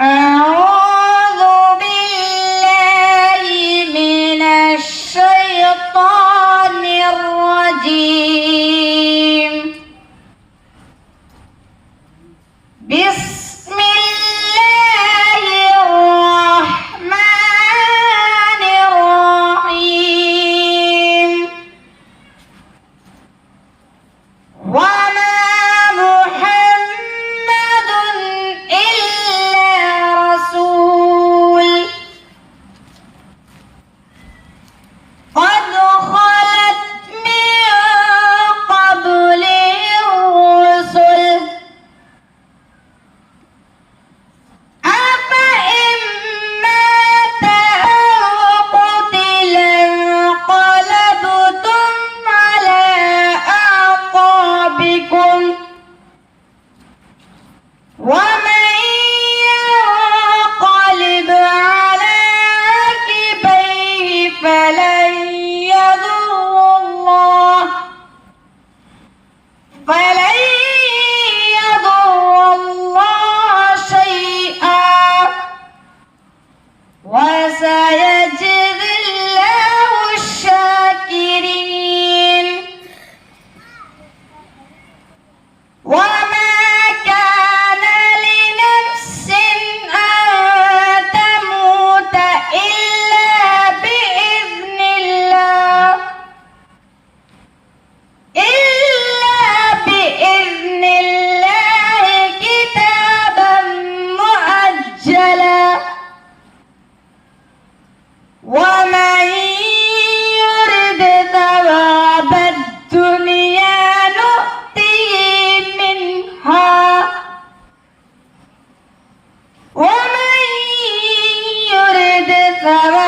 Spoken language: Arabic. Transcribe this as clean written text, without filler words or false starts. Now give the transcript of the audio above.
أعوذ بالله من الشيطان الرجيم. بسم الله الرحمن الرحيم. وما محمد إلا رسول قد خلت من قبله الرسل أفإن مات أو قتل انقلبتم على أعقابكم ومن ينقلب على عقبيه فلن يضر الله شيئا وسيجزي الله الشاكرين. وما كان لنفس أن تموت إلا بإذن الله كتابا مؤجلا. ومن يرد ثواب الدنيا نؤته منها ومن يرد ثواب